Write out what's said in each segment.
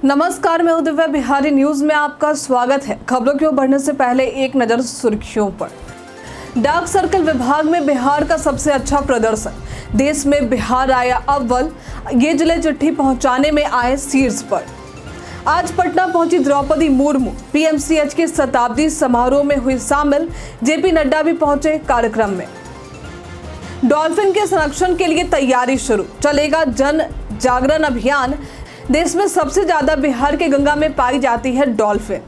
नमस्कार, मैं दिव्या। बिहारी न्यूज में आपका स्वागत है। खबरों की ओर बढ़ने से पहले एक नजर सुर्खियों पर। डाक सर्कल विभाग में बिहार का सबसे अच्छा प्रदर्शन, देश में बिहार आया अव्वल। ये जिले चिट्ठी पहुंचाने में आए शीर्ष पर। आज पटना पहुंची द्रौपदी मुर्मू, पीएमसीएच के शताब्दी समारोह में हुई शामिल। जेपी नड्डा भी पहुंचे कार्यक्रम में। डॉल्फिन के संरक्षण के लिए तैयारी शुरू, चलेगा जन जागरण अभियान। देश में सबसे ज्यादा बिहार के गंगा में पाई जाती है डॉल्फिन।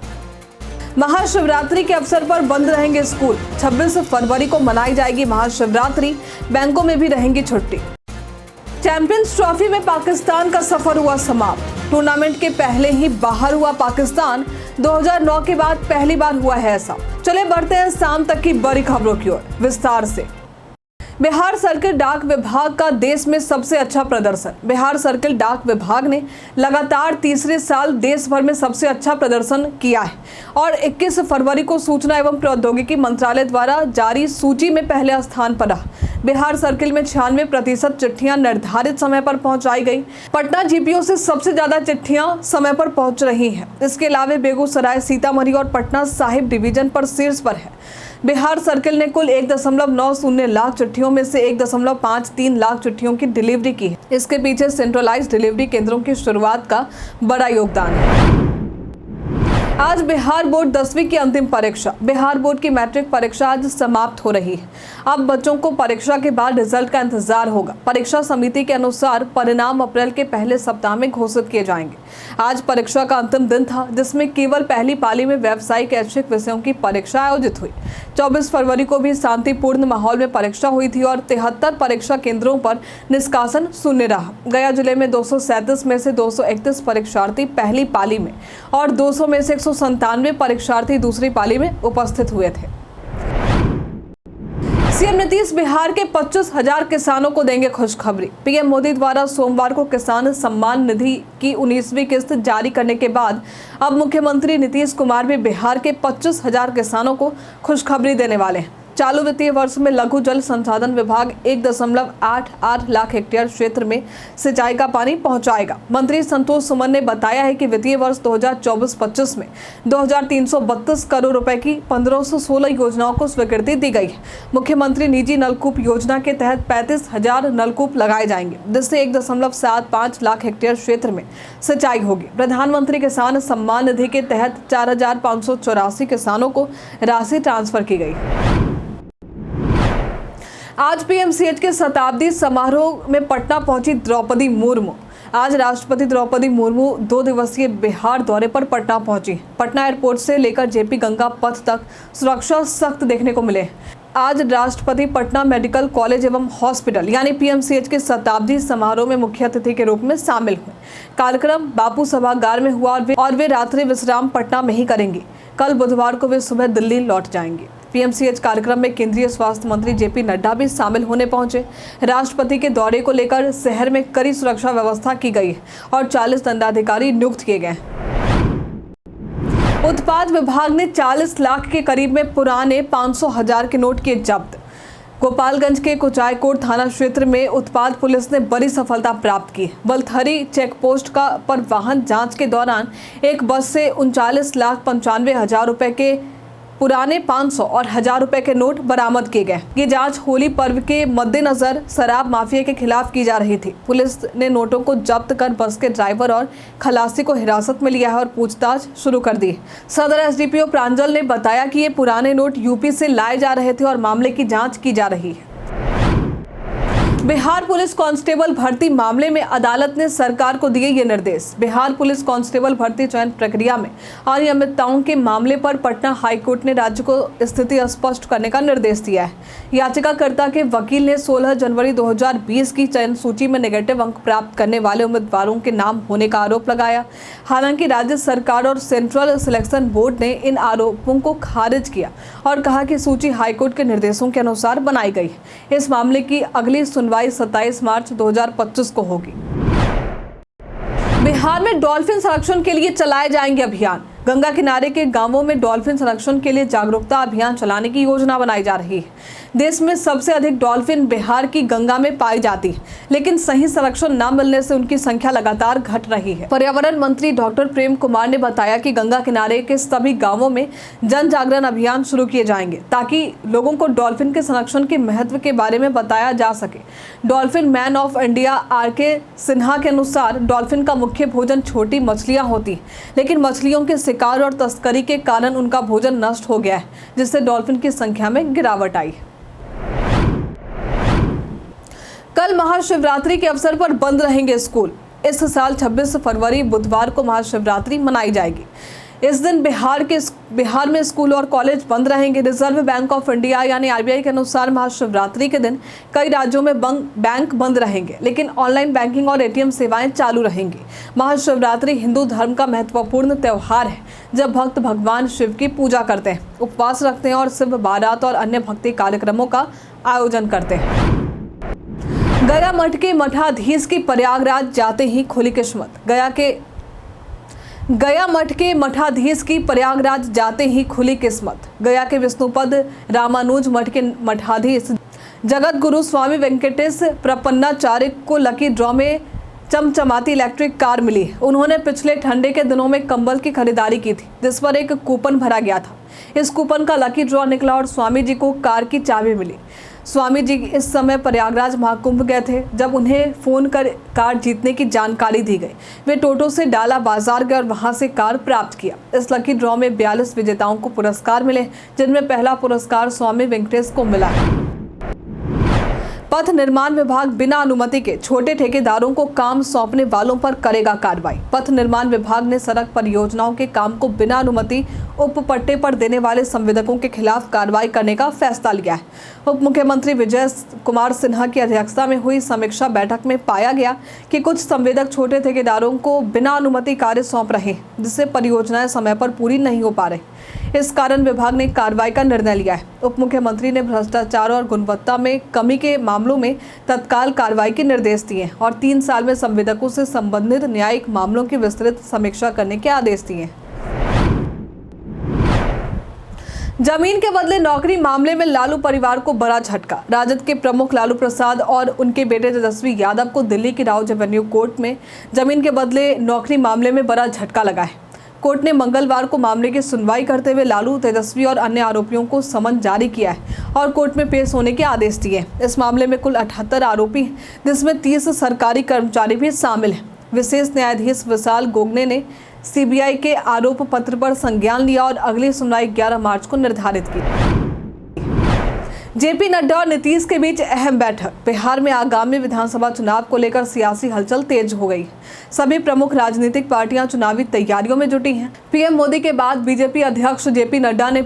महाशिवरात्रि के अवसर पर बंद रहेंगे स्कूल, 26 फरवरी को मनाई जाएगी महाशिवरात्रि। बैंकों में भी रहेंगी छुट्टी। चैंपियंस ट्रॉफी में पाकिस्तान का सफर हुआ समाप्त। टूर्नामेंट के पहले ही बाहर हुआ पाकिस्तान। 2009 के बाद पहली बार हुआ है ऐसा। चले बढ़ते हैं शाम तक की बड़ी खबरों की ओर विस्तार से। बिहार सर्किल डाक विभाग का देश में सबसे अच्छा प्रदर्शन। बिहार सर्किल डाक विभाग ने लगातार तीसरे साल देश भर में सबसे अच्छा प्रदर्शन किया है और 21 फरवरी को सूचना एवं प्रौद्योगिकी मंत्रालय द्वारा जारी सूची में पहले स्थान पर रहा। बिहार सर्किल में 96% चिट्ठियां निर्धारित समय पर पहुंचाई गई। पटना जीपीओ से सबसे ज्यादा चिट्ठियां समय पर पहुंच रही हैं। इसके अलावा बेगूसराय, सीतामढ़ी और पटना साहिब डिवीजन पर शीर्ष पर है। बिहार सर्किल ने कुल 1.90 लाख चिट्ठियों में से 1.53 लाख चिट्ठियों की डिलीवरी की है। इसके पीछे सेंट्रलाइज्ड डिलीवरी केंद्रों की शुरुआत का बड़ा योगदान है। आज बिहार बोर्ड 10वीं की अंतिम परीक्षा। बिहार बोर्ड की मैट्रिक परीक्षा आज समाप्त हो रही है। अब बच्चों को परीक्षा के बाद रिजल्ट का इंतजार होगा। परीक्षा समिति के अनुसार परिणाम अप्रैल के पहले सप्ताह में घोषित किए जाएंगे। आज परीक्षा का अंतिम दिन था, जिसमें केवल पहली पाली में व्यावसायिक ऐच्छिक विषयों की परीक्षा आयोजित हुई। 24 फरवरी को भी शांतिपूर्ण माहौल में परीक्षा हुई थी और 73 परीक्षा केंद्रों पर निष्कासन शून्य रहा। गया जिले में 237 में से 231 परीक्षार्थी पहली पाली में और 200 में से 197 परीक्षार्थी दूसरी पाली में उपस्थित हुए थे। सीएम नीतीश बिहार के 25,000 किसानों को देंगे खुशखबरी। पीएम मोदी द्वारा सोमवार को किसान सम्मान निधि की 19वीं किस्त जारी करने के बाद अब मुख्यमंत्री नीतीश कुमार भी बिहार के 25,000 किसानों को खुशखबरी देने वाले हैं। चालू वित्तीय वर्ष में लघु जल संसाधन विभाग 1.88 लाख हेक्टेयर क्षेत्र में सिंचाई का पानी पहुंचाएगा। मंत्री संतोष सुमन ने बताया है कि वित्तीय वर्ष 2024-25 में 2,332 करोड़ रुपए की 1,516 योजनाओं को स्वीकृति दी गई है। मुख्यमंत्री निजी नलकूप योजना के तहत 35,000 नलकूप लगाए जाएंगे, जिससे 1.75 लाख हेक्टेयर क्षेत्र में सिंचाई होगी। प्रधानमंत्री किसान सम्मान निधि के तहत 4,584 किसानों को राशि ट्रांसफर की गई। आज पीएमसीएच के शताब्दी समारोह में पटना पहुंची द्रौपदी मुर्मू। आज राष्ट्रपति द्रौपदी मुर्मू 2 दिवसीय बिहार दौरे पर पटना पहुंची। पटना एयरपोर्ट से लेकर जेपी गंगा पथ तक सुरक्षा सख्त देखने को मिले। आज राष्ट्रपति पटना मेडिकल कॉलेज एवं हॉस्पिटल यानी पीएमसीएच के शताब्दी समारोह में मुख्य अतिथि के रूप में शामिल हुए। कार्यक्रम बापू सभागार में हुआ और वे रात्रि विश्राम पटना में ही करेंगी। कल बुधवार को वे सुबह दिल्ली लौट जाएंगे। पीएमसीएच कार्यक्रम में केंद्रीय स्वास्थ्य मंत्री जेपी नड्डा भी शामिल होने पहुंचे। राष्ट्रपति के दौरे को लेकर शहर में कड़ी सुरक्षा व्यवस्था की गई है और 40 दंडाधिकारी नियुक्त किए गए। उत्पाद विभाग ने 40 लाख के करीब में पुराने 500,000 के नोट किए जब्त। गोपालगंज के कुचायकोट थाना क्षेत्र में उत्पाद पुलिस ने बड़ी सफलता प्राप्त की। बलथरी चेक पोस्ट पर वाहन जांच के दौरान एक बस से 39,95,000 रुपए के पुराने 500 और 1,000 रुपए के नोट बरामद किए गए। ये जांच होली पर्व के मद्देनजर शराब माफिया के खिलाफ की जा रही थी। पुलिस ने नोटों को जब्त कर बस के ड्राइवर और खलासी को हिरासत में लिया है और पूछताछ शुरू कर दी। सदर एसडीपीओ प्रांजल ने बताया कि ये पुराने नोट यूपी से लाए जा रहे थे और मामले की जाँच की जा रही है। बिहार पुलिस कांस्टेबल भर्ती मामले में अदालत ने सरकार को दिए ये निर्देश। बिहार पुलिस कांस्टेबल भर्ती चयन प्रक्रिया में अनियमितताओं के मामले पर पटना हाईकोर्ट ने राज्य को स्थिति स्पष्ट करने का निर्देश दिया है। याचिकाकर्ता के वकील ने 16 जनवरी 2020 की चयन सूची में नेगेटिव अंक प्राप्त करने वाले उम्मीदवारों के नाम होने का आरोप लगाया। हालांकि राज्य सरकार और सेंट्रल सिलेक्शन बोर्ड ने इन आरोपों को खारिज किया और कहा कि सूची हाईकोर्ट के निर्देशों के अनुसार बनाई गई है। इस मामले की अगली सुनवाई 27 मार्च 2025 को होगी। बिहार में डॉल्फिन संरक्षण के लिए चलाए जाएंगे अभियान। गंगा किनारे के गांवों में डॉल्फिन संरक्षण के लिए जागरूकता अभियान चलाने की योजना बनाई जा रही है। देश में सबसे अधिक डॉल्फिन बिहार की गंगा में पाई जाती है, लेकिन सही संरक्षण न मिलने से उनकी संख्या लगातार घट रही है। पर्यावरण मंत्री डॉक्टर प्रेम कुमार ने बताया कि गंगा किनारे के सभी गांवों में जन जागरण अभियान शुरू किए जाएंगे ताकि लोगों को डॉल्फिन के संरक्षण के महत्व के बारे में बताया जा सके। Dolphin man of India R K. Sinha के अनुसार डॉल्फिन का मुख्य भोजन छोटी मछलियां होती हैं, लेकिन मछलियों के शिकार और तस्करी के कारण उनका भोजन नष्ट हो गया है, जिससे डॉल्फिन की संख्या में गिरावट आई। कल महाशिवरात्रि के अवसर पर बंद रहेंगे स्कूल। इस साल 26 फरवरी बुधवार को महाशिवरात्रि मनाई जाएगी। इस दिन बिहार में स्कूल और कॉलेज बंद रहेंगे। रिजर्व बैंक ऑफ इंडिया यानी आरबीआई के अनुसार महाशिवरात्रि के दिन कई राज्यों में बैंक बंद रहेंगे, लेकिन ऑनलाइन बैंकिंग और एटीएम सेवाएं चालू रहेंगी। महाशिवरात्रि हिंदू धर्म का महत्वपूर्ण त्यौहार है, जब भक्त भगवान शिव की पूजा करते हैं, उपवास रखते हैं और शिव बारात और अन्य भक्ति कार्यक्रमों का आयोजन करते हैं। गया मठ के मठाधीश की प्रयागराज जाते ही खुली किस्मत। गया मठ के मठाधीश की प्रयागराज जाते ही खुली किस्मत। गया के विष्णुपद रामानुज मठ के मठाधीश जगत गुरु स्वामी वेंकटेश प्रपन्नाचार्य को लकी ड्रॉ में चमचमाती इलेक्ट्रिक कार मिली। उन्होंने पिछले ठंडे के दिनों में कंबल की खरीदारी की थी, जिस पर एक कूपन भरा गया था। इस कूपन का लकी ड्रॉ निकला और स्वामी जी को कार की चाबी मिली। स्वामी जी इस समय प्रयागराज महाकुंभ गए थे जब उन्हें फोन कर कार जीतने की जानकारी दी गई। वे टोटो से डाला बाजार गए और वहां से कार प्राप्त किया। इस लकी ड्रॉ में 42 विजेताओं को पुरस्कार मिले, जिनमें पहला पुरस्कार स्वामी वेंकटेश को मिला। पथ निर्माण विभाग बिना अनुमति के छोटे ठेकेदारों को काम सौंपने वालों पर करेगा कार्रवाई। पथ निर्माण विभाग ने सड़क परियोजनाओं के काम को बिना अनुमति उप पट्टे पर देने वाले संवेदकों के खिलाफ कार्रवाई करने का फैसला लिया है। उप मुख्यमंत्री विजय कुमार सिन्हा की अध्यक्षता में हुई समीक्षा बैठक में पाया गया कि कुछ संवेदक छोटे ठेकेदारों को बिना अनुमति कार्य सौंप रहे हैं, जिससे परियोजनाएं समय पर पूरी नहीं हो पा रही। इस कारण विभाग ने कार्रवाई का निर्णय लिया है। उप मुख्यमंत्री ने भ्रष्टाचार और गुणवत्ता में कमी के मामलों में तत्काल कार्रवाई के निर्देश दिए और 3 साल में संवेदकों से संबंधित न्यायिक मामलों की विस्तृत समीक्षा करने के आदेश दिए। जमीन के बदले नौकरी मामले में लालू परिवार को बड़ा झटका। राजद के प्रमुख लालू प्रसाद और उनके बेटे तेजस्वी यादव को दिल्ली की राउज एवेन्यू कोर्ट में जमीन के बदले नौकरी मामले में बड़ा झटका लगा है। कोर्ट ने मंगलवार को मामले की सुनवाई करते हुए लालू, तेजस्वी और अन्य आरोपियों को समन जारी किया है और कोर्ट में पेश होने के आदेश दिए। इस मामले में कुल 78 आरोपी हैं, जिसमें 30 सरकारी कर्मचारी भी शामिल हैं। विशेष न्यायाधीश विशाल गोगने ने सीबीआई के आरोप पत्र पर संज्ञान लिया और अगली सुनवाई 11 मार्च को निर्धारित की। जेपी नड्डा और नीतीश के बीच अहम बैठक। बिहार में आगामी विधानसभा चुनाव को लेकर सियासी हलचल तेज हो गई। सभी प्रमुख राजनीतिक पार्टियां चुनावी तैयारियों में जुटी हैं। पीएम मोदी के बाद बीजेपी अध्यक्ष जेपी नड्डा ने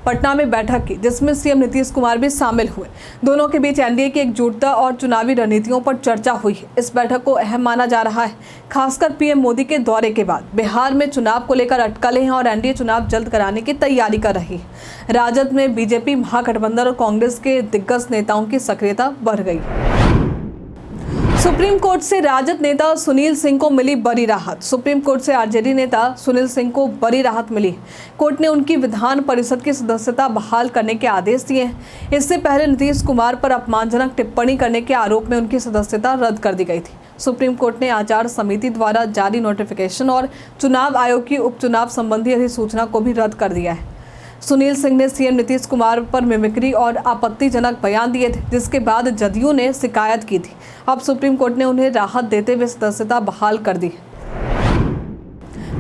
पटना में बैठक की, जिसमें सीएम नीतीश कुमार भी शामिल हुए। दोनों के बीच एनडीए की एकजुटता और चुनावी रणनीतियों पर चर्चा हुई है। इस बैठक को अहम माना जा रहा है, खासकर पीएम मोदी के दौरे के बाद। बिहार में चुनाव को लेकर अटकलें हैं और एनडीए चुनाव जल्द कराने की तैयारी कर रही है। राजद में बीजेपी, महागठबंधन और कांग्रेस के दिग्गज नेताओं की सक्रियता बढ़ गई। सुप्रीम कोर्ट से राजद नेता सुनील सिंह को मिली बड़ी राहत। सुप्रीम कोर्ट से आरजेडी नेता सुनील सिंह को बड़ी राहत मिली। कोर्ट ने उनकी विधान परिषद की सदस्यता बहाल करने के आदेश दिए हैं। इससे पहले नीतीश कुमार पर अपमानजनक टिप्पणी करने के आरोप में उनकी सदस्यता रद्द कर दी गई थी। सुप्रीम कोर्ट ने आचार समिति द्वारा जारी नोटिफिकेशन और चुनाव आयोग की उपचुनाव संबंधी अधिसूचना को भी रद्द कर दिया है। सुनील सिंह ने सीएम नीतीश कुमार पर मिमिक्री और आपत्तिजनक बयान दिए थे, जिसके बाद जदयू ने शिकायत की थी। अब सुप्रीम कोर्ट ने उन्हें राहत देते हुए सदस्यता बहाल कर दी।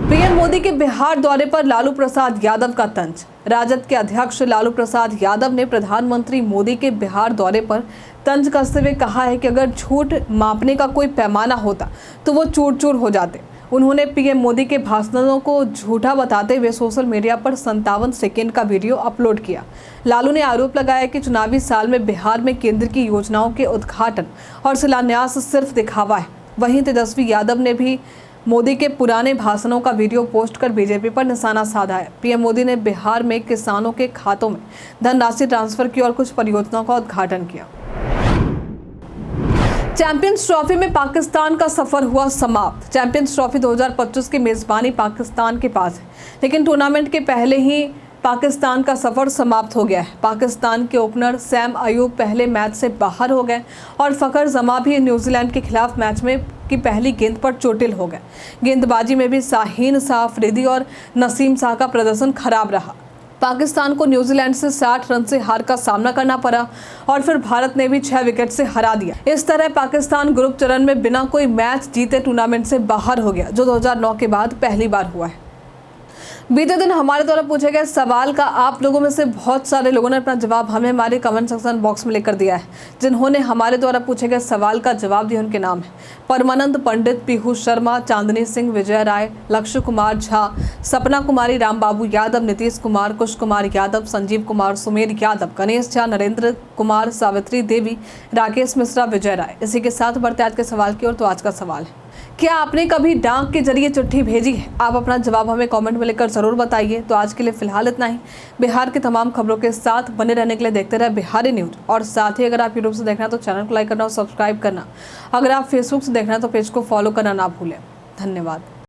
पीएम मोदी के बिहार दौरे पर लालू प्रसाद यादव का तंज। राजद के अध्यक्ष लालू प्रसाद यादव ने प्रधानमंत्री मोदी के बिहार दौरे पर तंज कसते हुए कहा है कि अगर झूठ मापने का कोई पैमाना होता तो वो चूर चूर हो जाते। उन्होंने पीएम मोदी के भाषणों को झूठा बताते हुए सोशल मीडिया पर 57 सेकेंड का वीडियो अपलोड किया। लालू ने आरोप लगाया कि चुनावी साल में बिहार में केंद्र की योजनाओं के उद्घाटन और शिलान्यास सिर्फ दिखावा है। वहीं तेजस्वी यादव ने भी मोदी के पुराने भाषणों का वीडियो पोस्ट कर बीजेपी पर निशाना साधा है। पीएम मोदी ने बिहार में किसानों के खातों में धनराशि ट्रांसफर की और कुछ परियोजनाओं का उद्घाटन किया। चैंपियंस ट्रॉफी में पाकिस्तान का सफर हुआ समाप्त। चैंपियंस ट्रॉफी 2025 की मेजबानी पाकिस्तान के पास है, लेकिन टूर्नामेंट के पहले ही पाकिस्तान का सफर समाप्त हो गया है। पाकिस्तान के ओपनर सैम अयूब पहले मैच से बाहर हो गए और फखर जमा भी न्यूजीलैंड के खिलाफ मैच में की पहली गेंद पर चोटिल हो गए। गेंदबाजी में भी शाहीन शाह अफरीदी और नसीम शाह का प्रदर्शन खराब रहा। पाकिस्तान को न्यूजीलैंड से 60 रन से हार का सामना करना पड़ा और फिर भारत ने भी 6 विकेट से हरा दिया। इस तरह पाकिस्तान ग्रुप चरण में बिना कोई मैच जीते टूर्नामेंट से बाहर हो गया, जो 2009 के बाद पहली बार हुआ है। बीते दिन हमारे द्वारा पूछे गए सवाल का आप लोगों में से बहुत सारे लोगों ने अपना जवाब हमें हमारे कमेंट सेक्शन बॉक्स में लेकर दिया है। जिन्होंने हमारे द्वारा पूछे गए सवाल का जवाब दिया उनके नाम है परमानंद पंडित, पीयूष शर्मा, चांदनी सिंह, विजय राय, लक्ष्य कुमार झा, सपना कुमारी, राम बाबू यादव, नीतीश कुमार, कुश कुमार यादव, संजीव कुमार, सुमेर यादव, गणेश झा, नरेंद्र कुमार, सावित्री देवी, राकेश मिश्रा, विजय राय। इसी के साथ बढ़ते आज के सवाल की ओर। तो आज का सवाल है, क्या आपने कभी डाक के जरिए चिट्ठी भेजी है? आप अपना जवाब हमें कमेंट में लिखकर जरूर बताइए। तो आज के लिए फिलहाल इतना ही। बिहार की तमाम खबरों के साथ बने रहने के लिए देखते रहे बिहारी न्यूज। और साथ ही अगर आप यूट्यूब से देखना तो चैनल को लाइक करना और सब्सक्राइब करना। अगर आप फेसबुक से देखना तो पेज को फॉलो करना ना भूलें। धन्यवाद।